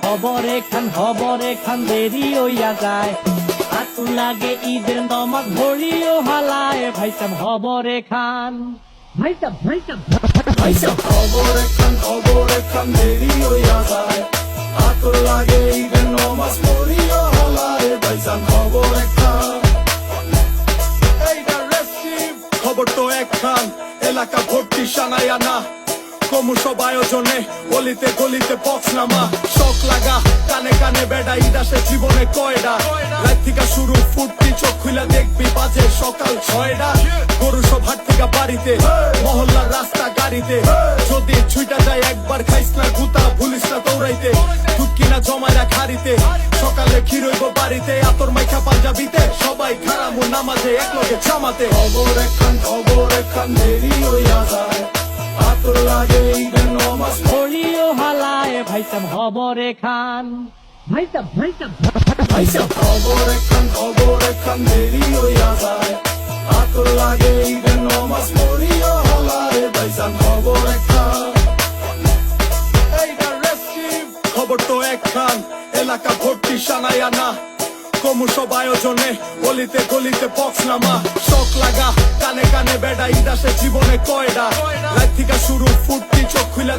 হবরে খান দেরি হইয়া যায়। আতু লাগে ঈদের নমাজ ভরিও হালায়, ভাইসাব হবরে খান, ভাইসাব খবরে খান দেরি হইয়া যায়। আতর লাগে ঈদের নমাজ পড়িও হলায়, ভাইসান খবরে খান। এইটা রেসিভ খবর তো একখান, এলাকা ভর্তি সানায়া না। কমুসব আয়োজনে গলিতে গলিতে বক্স নামা। শখ লাগা কানে কানে বেড়া, ঈদ আসে জীবনে কয়ডা। রাত থেকে শুরু ফুর্তি, চোখ খুলে দেখবি বাজে সকাল 6টা। গরু সব হাট থেকে বাড়িতে, মহল্লার রাস্তা গাড়িতে। যদি ছুইটা যায় একবার খাইস না গুতা, ভুলিস না দৌড়াইতে। দুধ কিনা জমাইরা খারিতে, সকালে ক্ষীর হইব বাড়িতে। আতর মাইখা পাঞ্জাবিতে, সবাই খারামু নামাজে একলগে জামাতে। খবর একখান দেরি হইয়া যায়। আতর লাগে ঈদের নমাজ ভরিও হালায়, ভাইসাব হবরে খান, ভাইসাব খবর একখান দেরি হইয়া যায়। আতর লাগে ঈদের নমাজ পড়িও হলায়, ভাইসান খবর একখান। এইটা রেসিভ খবর তো একখান, এলাকা ভর্তি সানায়া না। কমুসব আয়োজনে গলিতে গলিতে বক্স নামা। শখ লাগা কানে কানে বেড়া, ঈদ আসে জীবনে কয়ডা। রাত থেকে শুরু ফুর্তি, চোখ খুলে